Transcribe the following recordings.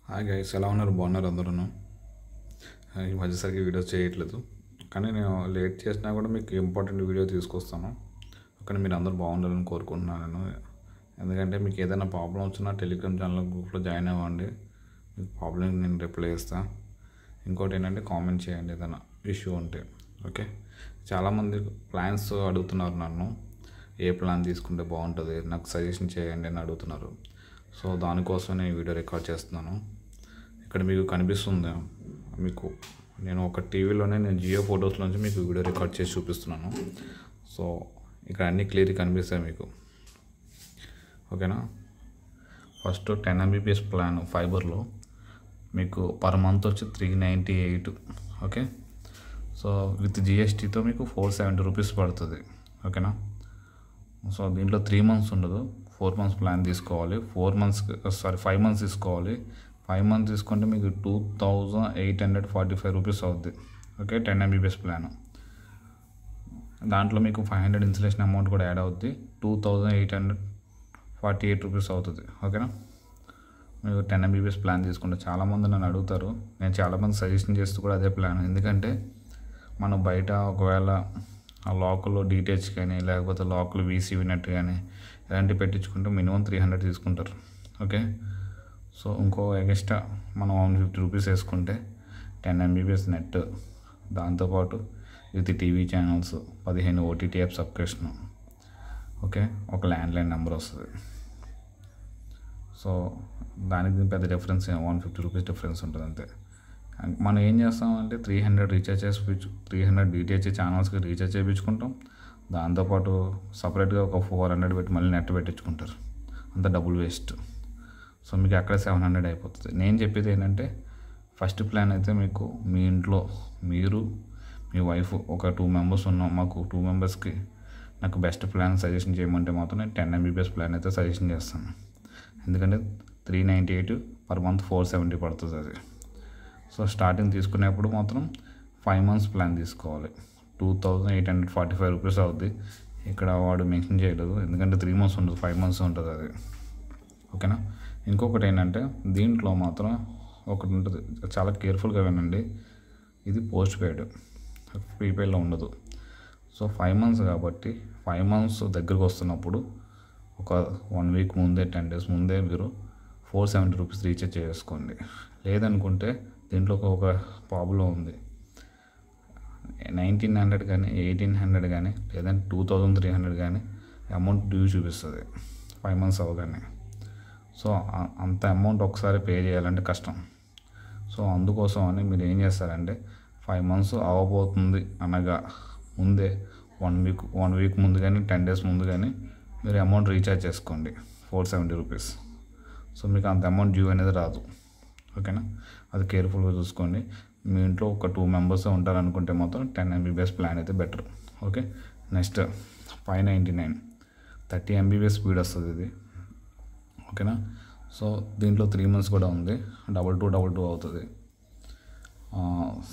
Hi guys, ఎలా ఉన్నారు? బాగున్నారు అందరూ? ఈ మధ్య సరిగ్గా వీడియోస్ చేయట్లేదు, కానీ నేను లేట్ చేసినా కూడా మీకు ఇంపార్టెంట్ వీడియో తీసుకొస్తాను. కానీ మీరు అందరూ బాగుండాలని కోరుకుంటున్నాను నేను. ఎందుకంటే మీకు ఏదైనా ప్రాబ్లం వచ్చినా టెలిగ్రామ్ ఛానల్ గ్రూప్లో జాయిన్ అవ్వండి, మీకు ప్రాబ్లం నేను రిప్లై ఇస్తాను. ఇంకోటి ఏంటంటే కామెంట్ చేయండి ఏదైనా ఇష్యూ ఉంటే. ఓకే, చాలామంది ప్లాన్స్ అడుగుతున్నారు నన్ను, ఏ ప్లాన్ తీసుకుంటే బాగుంటుంది, నాకు సజెషన్ చేయండి అని అడుగుతున్నారు. సో దానికోసం నేను వీడియో రికార్డ్ చేస్తున్నాను. ఇక్కడ మీకు కనిపిస్తుంది, మీకు నేను ఒక టీవీలోనే నేను జియో ఫొటోస్లోంచి మీకు వీడియో రికార్డ్ చేసి చూపిస్తున్నాను. సో ఇక్కడ అన్నీ క్లియర్గా కనిపిస్తాయి మీకు. ఓకేనా? ఫస్ట్ 10 MBPS ప్లాన్ ఫైబర్లో మీకు పర్ మంత్ వచ్చి 398. ఓకే, సో విత్ జిఎస్టీతో మీకు 470 రూపీస్ పడుతుంది. ఓకేనా? సో దీంట్లో 3 months ఉండదు, 4 months ప్లాన్ తీసుకోవాలి. 5 months తీసుకోవాలి. 5 months తీసుకుంటే మీకు 2845 రూపీస్ అవుద్ది. Okay, 10 MBPS plan. దాంట్లో మీకు 500 ఇన్స్టలేషన్ అమౌంట్ కూడా యాడ్ అవుద్ది, 2848 రూపీస్ అవుతుంది. ఓకేనా? మీరు 10 MBPS ప్లాన్ తీసుకుంటే చాలామంది నన్ను అడుగుతారు, నేను చాలామంది సజెషన్ చేస్తూ కూడా అదే ప్లాన్. ఎందుకంటే మనం బయట ఒకవేళ ఆ లాకులో డిటిహెచ్ కానీ లేకపోతే లాకులు వీసీవీ నెట్ కానీ ఇలాంటివి పెట్టించుకుంటే మినిమం 300 తీసుకుంటారు. ఓకే, సో ఇంకో ఎక్స్ట్రా మనం 150 రూపీస్ వేసుకుంటే 10 MBPS నెట్, దాంతోపాటు with TV channels, 15 OTT app subscription, okay, ఒక ల్యాండ్లైన్ నెంబర్ వస్తుంది. సో దానికి పెద్ద డిఫరెన్స్ 150 రూపీస్ డిఫరెన్స్ ఉంటుంది అంతే. మనం ఏం చేస్తామంటే 300 రీఛార్జ్ చేసి 300 డిటిహెచ్ ఛానల్స్కి రీఛార్జ్ చేయించుకుంటాం. దాంతోపాటు సపరేట్గా ఒక 400 పెట్టి మళ్ళీ నెట్ పెట్టించుకుంటారు. అంత డబుల్ వేస్ట్. సో మీకు అక్కడ 700 అయిపోతుంది. నేను చెప్పేది ఏంటంటే ఫస్ట్ ప్లాన్ అయితే మీకు మీ ఇంట్లో మీరు మీ వైఫ్ ఒక 2 members ఉన్నాం, మాకు 2 members నాకు బెస్ట్ ప్లాన్ సజెషన్ చేయమంటే మాత్రం నేను 10 MBPS ప్లాన్ అయితే సజెషన్ చేస్తాను. ఎందుకంటే 398 పర్ మంత్ 470 పడుతుంది అది. సో స్టార్టింగ్ తీసుకునేప్పుడు మాత్రం 5 months ప్లాన్ తీసుకోవాలి, 2845 రూపీస్ అవుద్ది. ఇక్కడ వాడు మెన్షన్ చేయలేదు, ఎందుకంటే 3 months ఉండదు, 5 months ఉంటుంది అది. ఓకేనా? ఇంకొకటి ఏంటంటే దీంట్లో మాత్రం ఒకటి ఉంటుంది, చాలా కేర్ఫుల్గా వినండి. ఇది పోస్ట్ పెయిడ్, ప్రీపెయిడ్లో ఉండదు. సో 5 months కాబట్టి 5 months దగ్గరకు వస్తున్నప్పుడు ఒక 1 week ముందే 10 days ముందే మీరు 470 రూపీస్ రీఛార్జ్ చేసుకోండి. లేదనుకుంటే దీంట్లో ఒక ప్రాబ్లం ఉంది. 1900 కానీ 1800 కానీ లేదంటే 2300 కానీ అమౌంట్ డ్యూ చూపిస్తుంది 5 months అవ్వగానే. సో అంత అమౌంట్ ఒకసారి పే చేయాలంటే కష్టం. సో అందుకోసం అని మీరు ఏం చేస్తారంటే 5 months అవ్వబోతుంది అనగా ముందే 1 week ముందు కానీ 10 days ముందు కానీ మీరు అమౌంట్ రీఛార్జ్ చేసుకోండి 470 రూపీస్. సో మీకు అంత అమౌంట్ డ్యూ అనేది రాదు. ఓకేనా? అది కేర్ఫుల్గా చూసుకోండి. మీ ఇంట్లో ఒక 2 members ఉంటారనుకుంటే మాత్రం 10 MBPS ప్లాన్ అయితే better. Okay, next 599 30 MBPS speed వస్తుంది ఇది. ఓకేనా? సో దీంట్లో 3 months కూడా ఉంది, 2222 అవుతుంది.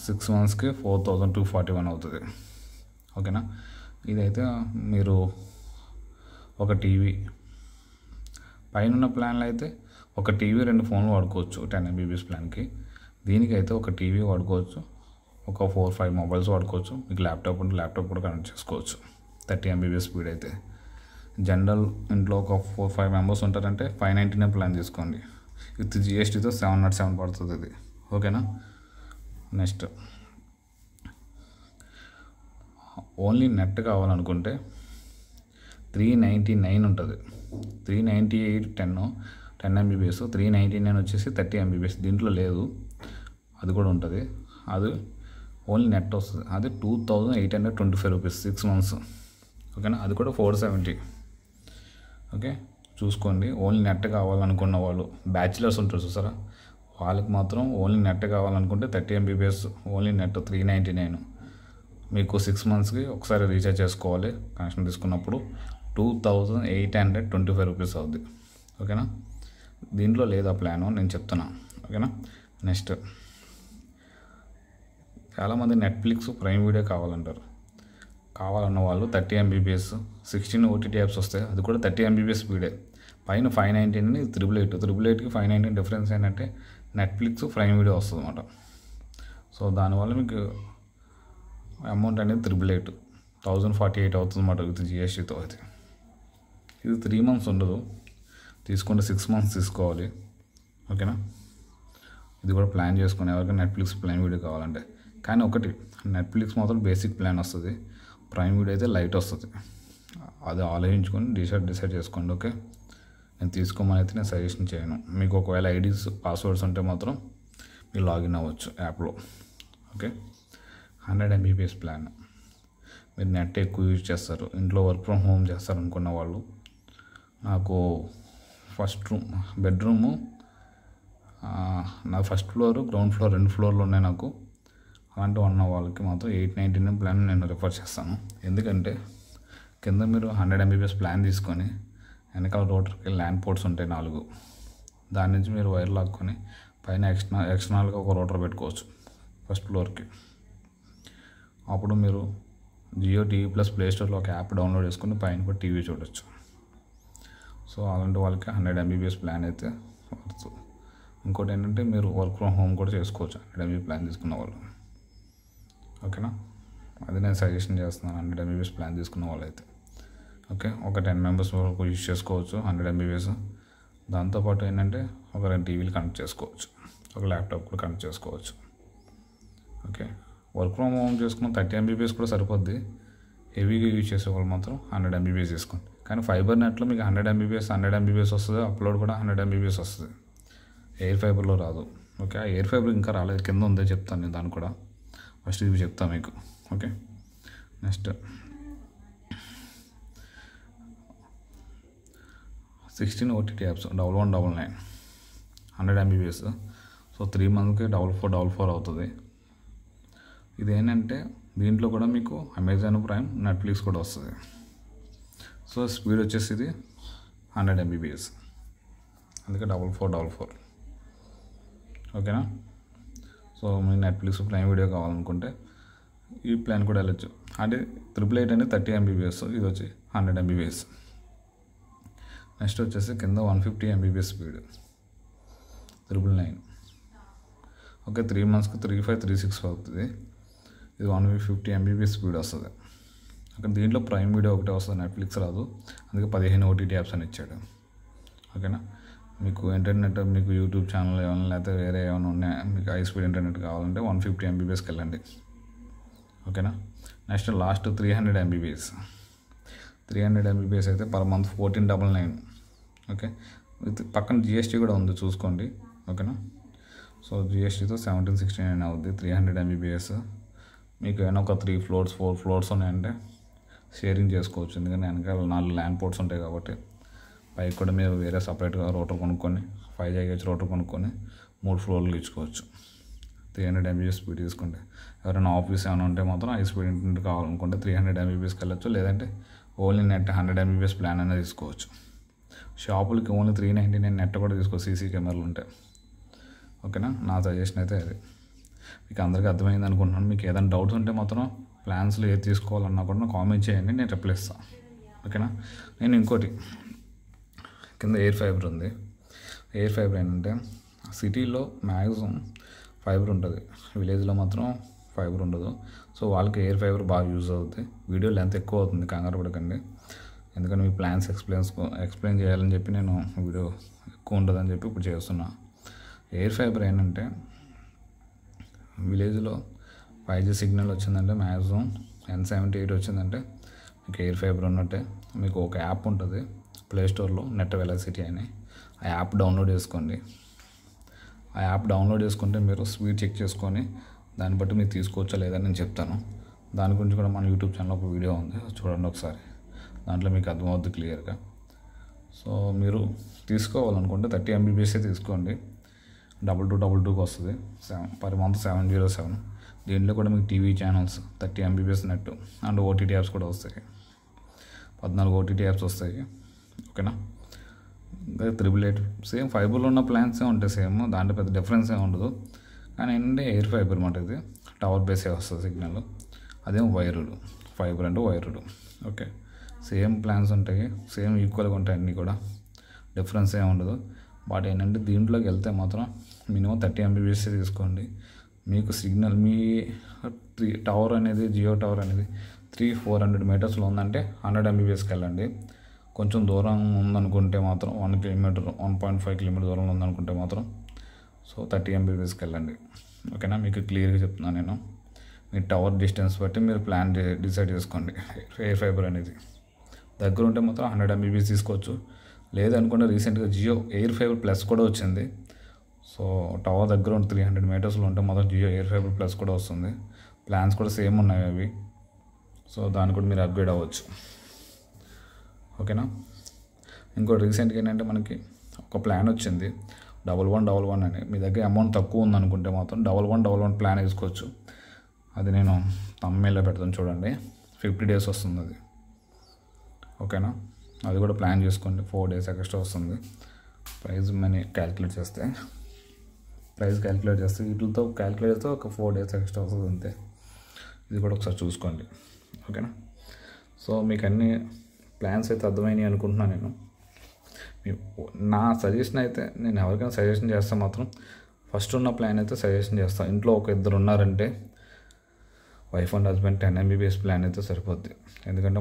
6 monthsకి 4241 అవుతుంది. ఓకేనా? ఇదైతే మీరు ఒక టీవీ పైన ప్లాన్లో అయితే ఒక టీవీ 2 phones వాడుకోవచ్చు 10 MBPS ప్లాన్కి. దీనికైతే ఒక టీవీ వాడుకోవచ్చు, ఒక 4-5 mobiles వాడుకోవచ్చు. మీకు ల్యాప్టాప్ ఉంటే ల్యాప్టాప్ కూడా కనెక్ట్ చేసుకోవచ్చు. 30 MBPS స్పీడ్ అయితే. జనరల్ ఇంట్లో ఒక 4-5 members ఉంటారంటే 599 ప్లాన్ తీసుకోండి, విత్ జిఎస్టీతో 707 పడుతుంది ఇది. ఓకేనా? నెక్స్ట్ ఓన్లీ నెట్ కావాలనుకుంటే 399 ఉంటుంది. 398 10 MBPS, 399 వచ్చేసి 30 MBPS. దీంట్లో లేదు, అది కూడా ఉంటుంది. అది ఓన్లీ నెట్ వస్తుంది, అది 2825 రూపీస్ 6 months. ఓకేనా? అది కూడా 470. ఓకే, చూసుకోండి. ఓన్లీ నెట్ కావాలనుకున్న వాళ్ళు, బ్యాచిలర్స్ ఉంటారు చూసారా, వాళ్ళకి మాత్రం ఓన్లీ నెట్ కావాలనుకుంటే 30 MBPS ఓన్లీ నెట్ 399. మీకు 6 monthsకి ఒకసారి రీఛార్జ్ చేసుకోవాలి. కనెక్షన్ తీసుకున్నప్పుడు 2825 రూపీస్ అవుద్ది. ఓకేనా? దీంట్లో లేదా ప్లాను, నేను చెప్తున్నా. ఓకేనా? నెక్స్ట్ చాలామంది నెట్ఫ్లిక్స్, ప్రైమ్ వీడియో కావాలన్న వాళ్ళు 30 MBPS 16 OTT యాప్స్ వస్తాయి, అది కూడా 30 MBPS స్పీడే. పైన 599 ఇది 888కి 599 డిఫరెన్స్ ఏంటంటే నెట్ఫ్లిక్స్ ప్రైమ్ వీడియో వస్తుంది అన్నమాట. సో దానివల్ల మీకు అమౌంట్ అనేది 1048 అవుతుంది అన్నమాట విత్ జిఎస్టీతో. అయితే ఇది 3 months ఉండదు, తీసుకుంటే 6 months తీసుకోవాలి. ఓకేనా, ఇది కూడా ప్లాన్ చేసుకుని ఎవరికైనా నెట్ఫ్లిక్స్ ప్రైమ్ వీడియో కావాలంటే. కానీ ఒకటి, నెట్ఫ్లిక్స్ మాత్రం బేసిక్ ప్లాన్ వస్తుంది, ప్రైమ్ వీడియో అయితే లైట్ వస్తుంది. అది ఆలోచించుకొని డిసైడ్ చేసుకోండి. ఓకే, నేను తీసుకోమని అయితే నేను సజెషన్ చేయను. మీకు ఒకవేళ ఐడీస్ పాస్వర్డ్స్ ఉంటే మాత్రం మీరు లాగిన్ అవ్వచ్చు యాప్లో. Okay, 100 MBPS plan. మీరు నెట్ ఎక్కువ యూజ్ చేస్తారు, ఇంట్లో వర్క్ ఫ్రమ్ హోమ్ చేస్తారు అనుకున్న వాళ్ళు, నాకు బెడ్రూము నా ఫస్ట్ ఫ్లోర్, గ్రౌండ్ ఫ్లోర్ 2 ఫ్లోర్లు ఉన్నాయి నాకు. అలాంటి ఉన్న వాళ్ళకి మాత్రం 899 ప్లాన్ నేను రిఫర్ చేస్తాను. ఎందుకంటే కింద మీరు 100 MBPS ప్లాన్ తీసుకొని వెనకాల రోటర్కి ల్యాండ్ పోర్ట్స్ ఉంటాయి 4, దాని నుంచి మీరు వైర్ లాక్కొని పైన ఎక్స్టర్నల్గా ఒక రోటర్ పెట్టుకోవచ్చు ఫస్ట్ ఫ్లోర్కి. అప్పుడు మీరు జియో టీవీ ప్లస్ ప్లే స్టోర్లో ఒక యాప్ డౌన్లోడ్ చేసుకుని పైన కూడా టీవీ చూడొచ్చు. సో అలాంటి వాళ్ళకి 100 MBPS ప్లాన్ అయితే పడుతుంది. ఇంకోటి ఏంటంటే మీరు వర్క్ ఫ్రమ్ హోమ్ కూడా చేసుకోవచ్చు 100 MB ప్లాన్ తీసుకున్న వాళ్ళు. ఓకేనా, అది నేను సజెషన్ చేస్తున్నాను 100 MBPS ప్లాన్ తీసుకున్న వాళ్ళు అయితే. ఓకే, ఒక 10 members వరకు యూజ్ చేసుకోవచ్చు 100 MBPS. దాంతోపాటు ఏంటంటే ఒక 2 టీవీలు కనెక్ట్ చేసుకోవచ్చు, ఒక ల్యాప్టాప్ కూడా కనెక్ట్ చేసుకోవచ్చు. ఓకే, వర్క్ ఫ్రమ్ హోమ్ చేసుకున్న 30 MBPS కూడా సరిపోద్ది. హెవీగా యూజ్ చేసేవాళ్ళు మాత్రం 100 MBPS తీసుకోండి. కానీ ఫైబర్ నెట్లో మీకు 100 MBPS వస్తుంది, అప్లోడ్ కూడా 100 MBPS వస్తుంది. ఎయిర్ ఫైబర్లో రాదు. ఓకే, ఆ ఎయిర్ ఫైబర్ ఇంకా రాలేదు, కింద ఉందే చెప్తాను నేను దాన్ని కూడా. ఫస్ట్ ఇవి చెప్తాను మీకు. Okay, next 16 OTT apps 1199 100 MBPS. So 3 monthsకి 4444 అవుతుంది. ఇది ఏంటంటే దీంట్లో కూడా మీకు అమెజాన్ ప్రైమ్, నెట్ఫ్లిక్స్ కూడా వస్తుంది. సో స్పీడ్ వచ్చేసి ఇది 100 MBPS, అందుకే 4444. ఓకేనా, సో మీ నెట్ఫ్లిక్స్ ప్రైమ్ వీడియో కావాలనుకుంటే ఈ ప్లాన్ కూడా వెళ్ళచ్చు. అంటే 888 అనేది 30 MBPS, ఇది వచ్చి 100 MBPS. నెక్స్ట్ వచ్చేసి కింద 150 MBPS స్పీడ్ 999. ఓకే, 3 monthsకి 3536 అవుతుంది. ఇది 150 MBPS స్పీడ్ వస్తుంది. ఓకే, దీంట్లో ప్రైమ్ వీడియో ఒకటే వస్తుంది, నెట్ఫ్లిక్స్ రాదు, అందుకే 15 OTT యాప్స్ అని ఇచ్చాడు. ఓకేనా, మీకు ఇంటర్నెట్, మీకు యూట్యూబ్ ఛానల్ ఏమైనా లేకపోతే వేరే ఏమైనా ఉన్నాయి, మీకు హై స్పీడ్ ఇంటర్నెట్ కావాలంటే 150 MBPSకి వెళ్ళండి. ఓకేనా, నెక్స్ట్ లాస్ట్ 300 MBPS. 300 MBPS అయితే పర్ మంత్ 1499. ఓకే, విత్ పక్కన జిఎస్టీ కూడా ఉంది చూసుకోండి. ఓకేనా, సో జిఎస్టీతో 1769 అవుద్ది 300 MBPS. మీకు ఏమైనా ఒక 3 floors 4 floors ఉన్నాయంటే షేరింగ్ చేసుకోవచ్చు, ఎందుకంటే వెనకాల 4 ల్యాండ్ పోర్ట్స్ ఉంటాయి కాబట్టి. పైకి కూడా మీరు వేరే సపరేట్గా రోటర్ కొనుక్కొని 5 GHz రోటర్ కొనుక్కొని 3 floorలు ఇచ్చుకోవచ్చు. 300 MBPS స్పీడ్ తీసుకుంటే, ఎవరైనా ఆఫీస్ ఏమైనా ఉంటే మాత్రం హై స్పీడ్ ఇంటర్నెట్ కావాలనుకుంటే 300 MBPSకి వెళ్ళచ్చు, లేదంటే ఓన్లీ నెట్ 100 MBPS ప్లాన్ అనేది తీసుకోవచ్చు. షాపులకి ఓన్లీ 399 నెట్ కూడా తీసుకోవచ్చు సీసీ కెమెరాలు ఉంటాయి. ఓకేనా, నా సజెషన్ అయితే అది. మీకు అందరికీ అర్థమైంది అనుకుంటున్నాను. మీకు ఏదైనా డౌట్స్ ఉంటే మాత్రం ప్లాన్స్లో ఏది తీసుకోవాలన్నా కూడా కామెంట్ చేయండి, నేను రిప్లై ఇస్తాను. ఓకేనా, నేను ఇంకోటి కింద ఎయిర్ ఫైబర్ ఉంది. ఎయిర్ ఫైబర్ ఏంటంటే సిటీలో మ్యాక్సిమం ఫైబర్ ఉంటుంది, విలేజ్లో మాత్రం ఫైబర్ ఉండదు. సో వాళ్ళకి ఎయిర్ ఫైబర్ బాగా యూజ్ అవుతుంది. వీడియో లెంత్ ఎక్కువ అవుతుంది, కంగారు పడకండి. ఎందుకంటే మీ ప్లాన్స్ ఎక్స్ప్లెయిన్ చేయాలని చెప్పి నేను వీడియో ఎక్కువ ఉంటుందని చెప్పి ఇప్పుడు చేస్తున్నా. ఎయిర్ ఫైబర్ ఏంటంటే విలేజ్లో 5G సిగ్నల్ వచ్చిందంటే మ్యాక్సిమం N78 వచ్చిందంటే మీకు ఎయిర్ ఫైబర్ ఉన్నట్టే. మీకు ఒక యాప్ ఉంటుంది ప్లే స్టోర్లో, నెట్ వెలాసిటీ అని. ఆ యాప్ డౌన్లోడ్ చేసుకోండి. ఆ యాప్ డౌన్లోడ్ చేసుకుంటే మీరు స్పీడ్ చెక్ చేసుకొని దాన్ని బట్టి మీరు తీసుకోవచ్చా లేదని నేను చెప్తాను. దాని గురించి కూడా మన యూట్యూబ్ ఛానల్లో ఒక వీడియో ఉంది, చూడండి ఒకసారి, దాంట్లో మీకు అర్థమవుద్ది క్లియర్గా. సో మీరు తీసుకోవాలనుకుంటే 30 MBPS తీసుకోండి, 2222కి వస్తుంది, పర్ మంత్ 707. దీంట్లో కూడా మీకు TV channels 30 MBPS net and OTT apps కూడా వస్తాయి, 14 OTT యాప్స్ వస్తాయి. ఓకేనా, ఇంకా 888 సేమ్ ఫైబర్లో ఉన్న ప్లాన్సే ఉంటాయి, సేమ్, దాంట్లో పెద్ద డిఫరెన్స్ ఏమి ఉండదు. కానీ ఏంటంటే ఎయిర్ ఫైబర్ అన్నమాట, ఇది టవర్ బేసే వస్తుంది సిగ్నల్, అదేం వైర్డ్, ఫైబర్ అంటే వైర్డ్. ఓకే, సేమ్ ప్లాన్స్ ఉంటాయి, సేమ్ ఈక్వల్గా ఉంటాయి అన్నీ కూడా. డిఫరెన్స్ ఏమి ఉండదు. బట్ ఏంటంటే దీంట్లోకి వెళ్తే మాత్రం మినిమం 30 MBPS తీసుకోండి. మీకు సిగ్నల్ మీ టవర్ అనేది జియో టవర్ అనేది 300-400 మీటర్స్లో ఉందంటే 100 MBPSకి వెళ్ళండి. కొంచెం దూరం ఉందనుకుంటే మాత్రం 1 కిలోమీటర్ 1.5 కిలోమీటర్ దూరంలో ఉందనుకుంటే మాత్రం సో 30 MBPSకి వెళ్ళండి. ఓకేనా, మీకు క్లియర్గా చెప్తున్నాను నేను. మీ టవర్ డిస్టెన్స్ బట్టి మీరు ప్లాన్ డిసైడ్ చేసుకోండి. ఎయిర్ ఫైబర్ అనేది దగ్గర ఉంటే మాత్రం 100 MBPS తీసుకోవచ్చు. లేదనుకుంటే రీసెంట్గా జియో ఎయిర్ ఫైబర్ ప్లస్ కూడా వచ్చింది. సో టవర్ దగ్గర ఉంటే 300 మీటర్స్లో ఉంటే మాత్రం జియో ఎయిర్ ఫైబర్ ప్లస్ కూడా వస్తుంది. ప్లాన్స్ కూడా సేమ్ ఉన్నాయి అవి. సో దాన్ని కూడా మీరు అప్గ్రేడ్ అవ్వచ్చు. ఓకేనా, ఇంకో రీసెంట్గా ఏంటంటే మనకి ఒక ప్లాన్ వచ్చింది 1111 అని. మీ దగ్గర అమౌంట్ తక్కువ ఉందనుకుంటే మాత్రం 1111 ప్లాన్ వేసుకోవచ్చు. అది నేను తమ్ముళ్ళలో పెడతాను చూడండి. 50 days వస్తుంది అది. ఓకేనా, అది కూడా ప్లాన్ చేసుకోండి. 4 days ఎక్స్ట్రా వస్తుంది. ప్రైస్ మనీ క్యాలిక్యులేట్ చేస్తే వీటితో క్యాలిక్యులేట్ చేస్తే ఒక 4 days ఎక్స్ట్రా వస్తుంది అంతే. ఇది కూడా ఒకసారి చూసుకోండి. ఓకేనా, సో మీకు అన్ని ప్లాన్స్ అయితే అర్థమైనాయి అనుకుంటున్నాను నేను. నా సజెషన్ అయితే నేను ఎవరికైనా సజెషన్ చేస్తే మాత్రం ఫస్ట్ ఉన్న ప్లాన్ అయితే సజెషన్ చేస్తాను. ఇంట్లో ఒక ఇద్దరు ఉన్నారంటే wife and husband 10 MBPS plan అయితే సరిపోద్ది. ఎందుకంటే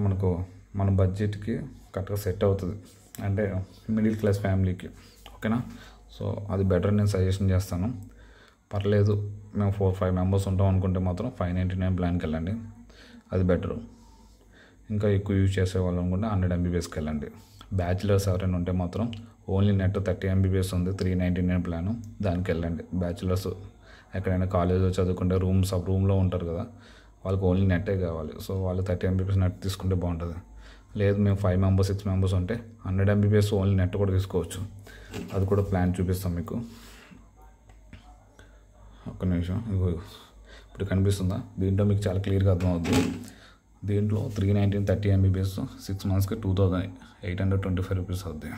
మన బడ్జెట్కి కరెక్ట్గా సెట్ అవుతుంది, అంటే మిడిల్ క్లాస్ ఫ్యామిలీకి. ఓకేనా, సో అది బెటర్ నేను సజెషన్ చేస్తాను. పర్లేదు మేము 4-5 మెంబర్స్ ఉంటాం అనుకుంటే మాత్రం 599 ప్లాన్కి వెళ్ళండి, అది బెటరు. ఇంకా ఎక్కువ యూజ్ చేసేవాళ్ళు అనుకుంటే 100 MBPSకి వెళ్ళండి. బ్యాచిలర్స్ ఎవరైనా ఉంటే మాత్రం ఓన్లీ నెట్ 30 MBPS ఉంది, 399 ప్లాను, దానికి వెళ్ళండి. బ్యాచిలర్స్ ఎక్కడైనా కాలేజ్లో చదువుకుంటే రూమ్లో ఉంటారు కదా, వాళ్ళకి ఓన్లీ నెట్టే కావాలి. సో వాళ్ళు 30 MBPS నెట్ తీసుకుంటే బాగుంటుంది. లేదు మేము 5 members 6 members ఉంటే 100 MBPS ఓన్లీ నెట్ కూడా తీసుకోవచ్చు. అది కూడా ప్లాన్ చూపిస్తాం మీకు. ఒక్క నిమిషం, ఇప్పుడు కనిపిస్తుందా? దీంట్లో మీకు చాలా క్లియర్గా అర్థమవుతుంది. దీంట్లో 319 30 MBPS 6 monthsకి 2825 రూపీస్ అవుద్ది.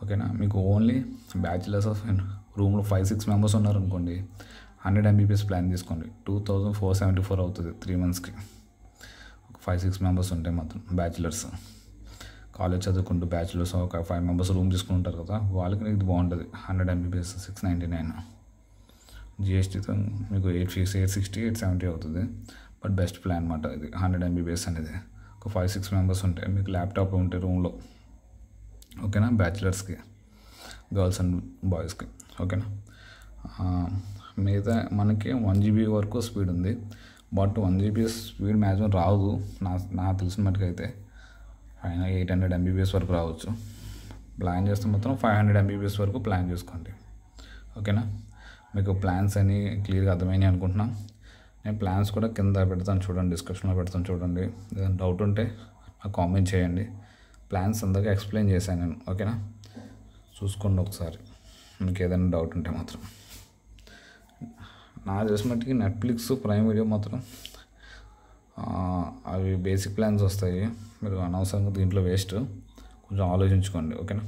ఓకేనా, మీకు ఓన్లీ బ్యాచిలర్స్ ఆఫ్ రూమ్లో 5-6 members ఉన్నారనుకోండి, 100 MBPS ప్లాన్ తీసుకోండి. 2474 అవుతుంది 3 monthsకి. 5-6 members ఉంటే మాత్రం బ్యాచిలర్స్, కాలేజ్ చదువుకుంటూ బ్యాచిలర్స్ ఒక 5 members రూమ్ తీసుకుంటారు కదా, వాళ్ళకి ఇది బాగుంటుంది. 100 MBPS 699. GSTతో మీకు 860 870 అవుతుంది. బట్ బెస్ట్ ప్లాన్ అనమాట ఇది 100 MBPS అనేది. ఒక 5-6 members ఉంటే మీకు ల్యాప్టాప్ ఉంటే రూమ్లో. ఓకేనా, బ్యాచిలర్స్కి, గర్ల్స్ అండ్ బాయ్స్కి. ఓకేనా, మిగతా మనకి 1 GB వరకు స్పీడ్ ఉంది. బట్ 1 GB స్పీడ్ మ్యాక్సిమం రాదు నాకు తెలిసిన మటుకైతే. అయినా 800 MBPS వరకు రావచ్చు. ప్లాన్ చేస్తే మొత్తం 500 MBPS వరకు ప్లాన్ చేసుకోండి. ఓకేనా, మీకు ప్లాన్స్ అని క్లియర్గా అర్థమైనాయి అనుకుంటున్నాను. నేను ప్లాన్స్ కూడా కింద పెడతాను చూడండి, డిస్క్రిప్షన్లో పెడతాను చూడండి. ఏదైనా డౌట్ ఉంటే నాకు కామెంట్ చేయండి. ప్లాన్స్ అందరికీ ఎక్స్ప్లెయిన్ చేశాను నేను. ఓకేనా, చూసుకోండి ఒకసారి మీకు ఏదైనా డౌట్ ఉంటే మాత్రం. నాకు తెలిసినట్టుకి నెట్ఫ్లిక్స్, ప్రైమ్ వీడియో మాత్రం అవి బేసిక్ ప్లాన్స్ వస్తాయి. మీరు అనవసరంగా దీంట్లో వేస్ట్, కొంచెం ఆలోచించుకోండి. ఓకేనా,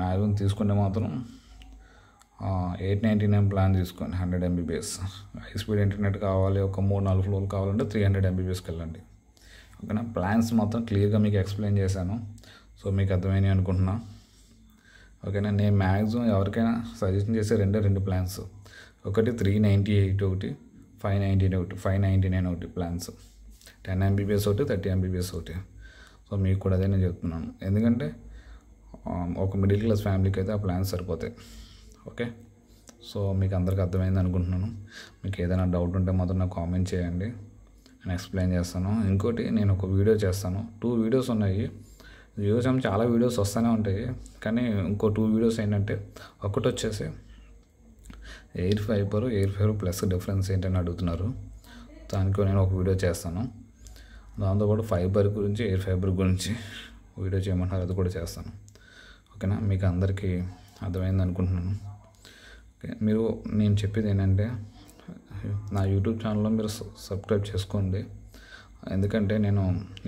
మ్యాక్సిమం తీసుకుంటే మాత్రం 899 ప్లాన్ తీసుకోండి. 100 MBPS హై స్పీడ్ ఇంటర్నెట్ కావాలి, ఒక 3-4 ఫ్లోర్లు కావాలంటే 300 MBPSకి వెళ్ళండి. ఓకేనా, ప్లాన్స్ మొత్తం క్లియర్గా మీకు ఎక్స్ప్లెయిన్ చేశాను. సో మీకు అర్థమైనాయి అనుకుంటున్నా. ఓకేనా, నేను మ్యాక్సిమం ఎవరికైనా సజెషన్ చేసే 2 ప్లాన్స్. ఒకటి 398 ఒకటి, 599 ఒకటి ప్లాన్స్. 10 MBPS ఒకటి, 30 MBPS ఒకటి. సో మీకు కూడా అదే నేను చెప్తున్నాను. ఎందుకంటే ఒక మిడిల్ క్లాస్ ఫ్యామిలీకి అయితే ఆ ప్లాన్స్ సరిపోతాయి. ఓకే, సో మీకు అందరికీ అర్థమైంది అనుకుంటున్నాను. మీకు ఏదైనా డౌట్ ఉంటే మాత్రం నాకు కామెంట్ చేయండి, నేను ఎక్స్ప్లెయిన్ చేస్తాను. ఇంకోటి నేను ఒక వీడియో చేస్తాను. 2 వీడియోస్ ఉన్నాయి. వ్యూస్ ఏమో చాలా వీడియోస్ వస్తూనే ఉంటాయి, కానీ ఇంకో 2 వీడియోస్ ఏంటంటే, ఒకటి వచ్చేసి ఎయిర్ ఫైబర్ ప్లస్ డిఫరెన్స్ ఏంటని అడుగుతున్నారు. దానికి నేను ఒక వీడియో చేస్తాను. దాంతోపాటు ఫైబర్ గురించి, ఎయిర్ ఫైబర్ గురించి వీడియో చేయమంటారు, అది కూడా చేస్తాను. ఓకేనా, మీకు అందరికీ అర్థమైంది అనుకుంటున్నాను. ఓకే, నేను చెప్పేది ఏంటంటే, నా యూట్యూబ్ ఛానల్లో మీరు సబ్స్క్రైబ్ చేసుకోండి. ఎందుకంటే నేను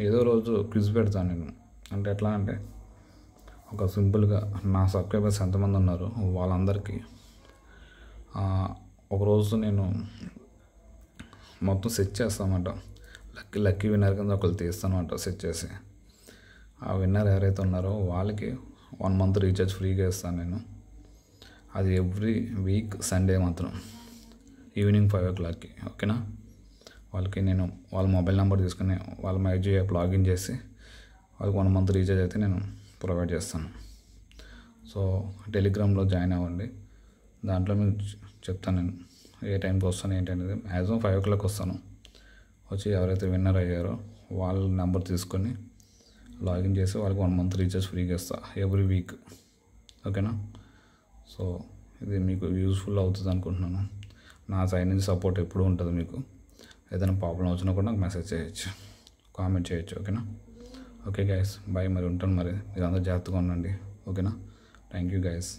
ఏదో రోజు క్విజ్ పెడతాను నేను. అంటే ఎట్లా అంటే, ఒక సింపుల్గా నా సబ్స్క్రైబర్స్ ఎంతమంది ఉన్నారు వాళ్ళందరికీ ఒకరోజు నేను మొత్తం సెట్ చేస్తానమాట. లక్కీ విన్నర్ కింద ఒకళ్ళు తీస్తానమాట సెట్ చేసి. ఆ విన్నర్ ఎవరైతే ఉన్నారో వాళ్ళకి 1 మంత్ రీఛార్జ్ ఫ్రీగా ఇస్తాను నేను. అది ఎవ్రీ వీక్ సండే మాత్రం ఈవినింగ్ 5 o'clockకి. ఓకేనా? వాళ్ళకి నేను వాళ్ళ మొబైల్ నెంబర్ తీసుకుని వాళ్ళ మైజియో యాప్ లాగిన్ చేసి వాళ్ళకి 1 మంత్ రీఛార్జ్ అయితే నేను ప్రొవైడ్ చేస్తాను. సో టెలిగ్రామ్లో జాయిన్ అవ్వండి. దాంట్లో మీకు చెప్తాను నేను ఏ టైంకి వస్తాను ఏంటనేది. మ్యాక్సిమం 5 o'clock వస్తాను. వచ్చి ఎవరైతే విన్నర్ అయ్యారో వాళ్ళ నెంబర్ తీసుకొని లాగిన్ చేసి వాళ్ళకి 1 మంత్ రీఛార్జ్ ఫ్రీగా ఇస్తా ఎవ్రీ వీక్. ఓకేనా? సో ఇది మీకు యూస్ఫుల్ అవుతుంది అనుకుంటున్నాను. నా సైడ్ నుంచి సపోర్ట్ ఎప్పుడూ ఉంటుంది. మీకు ఏదైనా ప్రాబ్లం వచ్చినా కూడా నాకు మెసేజ్ చేయొచ్చు, కామెంట్ చేయొచ్చు. ఓకేనా? Okay guys, bye. మరి ఉంటాను. మరి మీరు అందరూ జాగ్రత్తగా ఉండండి. ఓకేనా? Thank you guys.